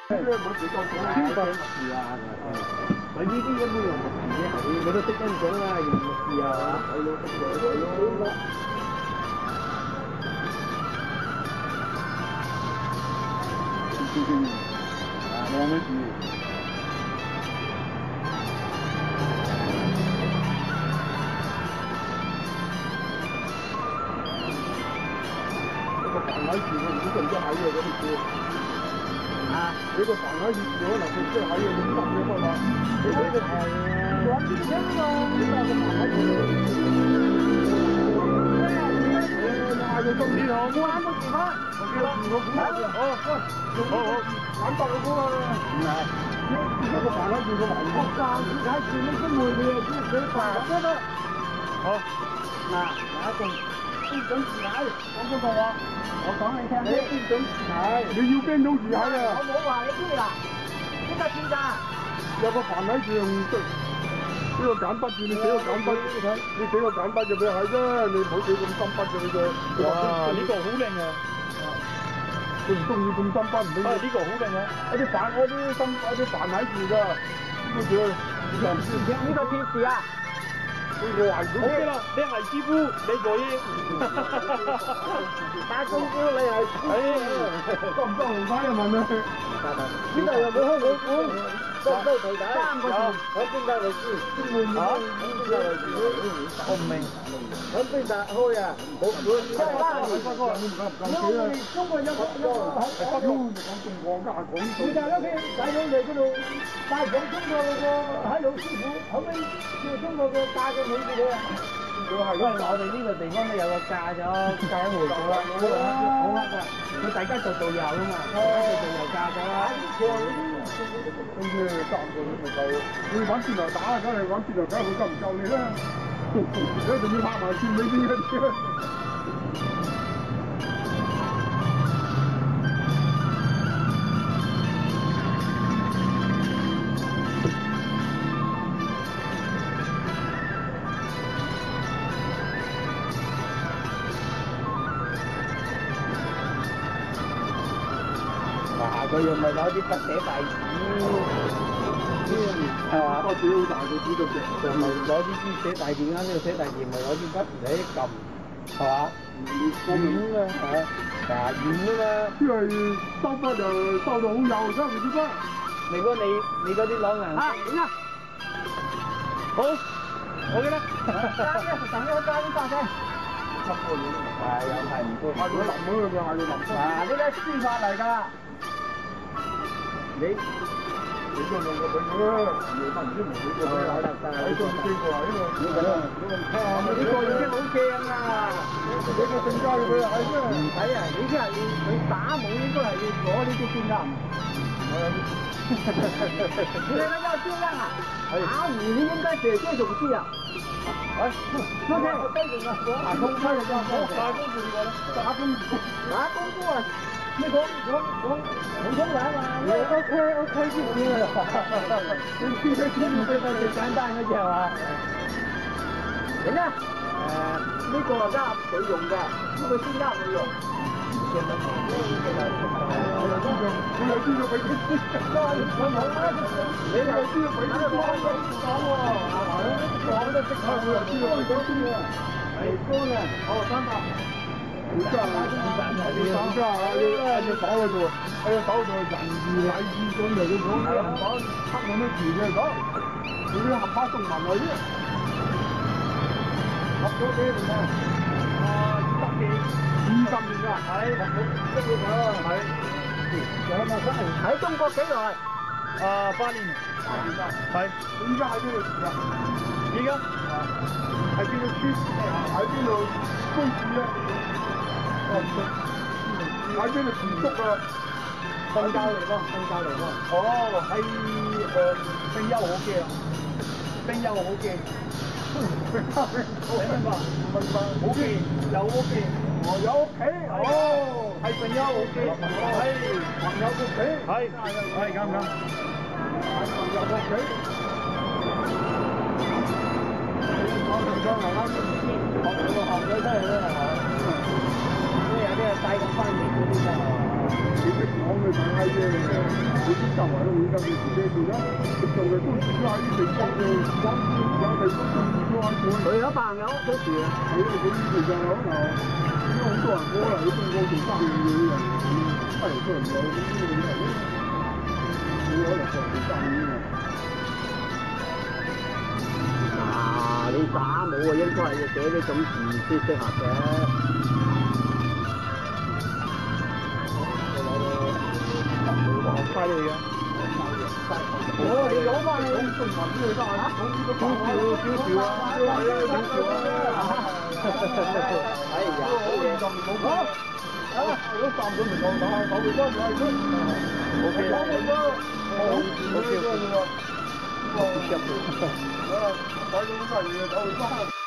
即係冇時間講天份樹啊，佢呢啲一般用木字啫，我都識欣賞啦，用木字啊，係咯，係咯。啊，靚嘅樹。個繁體字我唔知識唔識睇嘅嗰啲字。啊！你個繁體字可能佢識睇嘅，你得嘅嘛？你睇個係講啲咩咯？你話個繁體字。嗌佢今年好，我攬到電話。我估下先。好，攬白老公啊！唔係，呢個繁體字個繁體字，而家字呢都會嘅，只係繁體啫。好，嗱，一共邊種字體？講邊個喎？我講你聽先。邊種字體？你要邊種字體啊？我冇話你知啦。邊個字㗎？有個繁體字用呢個簡筆字，你寫個簡筆，你寫個簡筆就俾係啫，你唔好寫咁深筆嘅你就。哇！呢個好靚啊！佢唔中意咁深筆，唔俾。呢個好靚啊！啲繁體字㗎，呢個字。呢個貼字啊！好嘅啦，你係師傅，你做嘢。打功夫你係師傅。多唔多紅牌啊問啊？呢度又冇開老館，多唔多徒弟？3個字，喺邊間嚟先？邊門啊？邊間嚟先？我唔明。喺邊度開啊？冇管。即係啦，你發覺因為中國有個係北京講中國加廣東。你就喺屋企仔女嚟嗰度拜訪中國嗰個喺老師傅，後尾叫中國嘅嫁個女俾你啊！因為我哋呢個地方都有個嫁咗回咗啦，好黑㗎，佢大家做導遊㗎嘛，做導遊嫁咗啦。跟住3個都未夠，你揾電台打，梗係揾電台打，佢夠唔夠你啦？你仲要拍埋線尾先嘅。佢又咪攞啲筆寫大字，係嘛？筆字好大個紙度嘅，就咪攞啲筆寫大字啱呢度寫大字，咪攞啲筆嚟撳，係嘛？軟啊，係啊，軟啊嘛。因為收筆就收到好幼，收唔住筆。如果你嗰啲攞顏色，點啊？好，OK啦。等一加啲花生。係又係唔該。嗌佢淋嗰個叫嗌佢淋。嗱，呢啲書法嚟㗎。你都用過佢啦，你乜唔知唔知個咩啊？你仲唔見過啊？呢個呢個已經好正啊！呢個更加要佢係啫。唔使啊，你即係要佢打舞應該係要攞呢啲先得。你那要這樣啊？打舞你應該寫這種字啊。哎，昨天我帶你啊，打功夫的叫打功夫的過來，打功夫啊！你講普通話嘛？你 OK 先知啦。你最簡單嗰隻係嘛？點啊？呢個係啱佢用嘅，呢個先啱佢用。佢又知道俾佢知，我冇啦。你又知道俾佢講喎，講都識佢，佢又知道俾佢知啊。係高嘅，300。好真係，好真係，喺隻手嗰度，喺隻手度仁義禮智信嚟嘅講，你唔講黑我都字嘅講，你啲合法中文嚟啫。合咗幾年啊？20年啊？係，合咗1年啊？係。有冇真係喺中國幾耐？8年。係。依家喺邊度住啊？依家？喺邊度村？喺邊度居住啊？喺邊度住宿啊？瞓覺嚟咯，哦，喺冰丘好驚，冰丘好驚。明白？好驚，有屋企，有屋企，哦，係冰丘好驚，係朋友屋企，係啱唔啱？朋友屋企。我同張牛啱先學咗出嚟啦，係嘛？有啲係帶咁翻譯嗰啲就，你識講嘅大閪啫，你啲集埋都會咁嘅自己做啦，做嘅都少下啲地方嘅，有地方都少下做。佢有朋友出事啊！係啊，佢其實可能因為好多人過嚟中國做生意嘅人，翻嚟出嚟有呢啲問題，冇可能過嚟做生意啊！啊，你打冇啊，應該係要寫呢種字先適合嘅。犀利嘅，我哋攞翻你中文都得啊！少少啊，係啊，少少啊！哎呀，好嘢咁好啊！如果3準備夠打，手會多唔係出 ？OK 啦，OK，我接入去。啊，擺咗咁多嘢，手會多。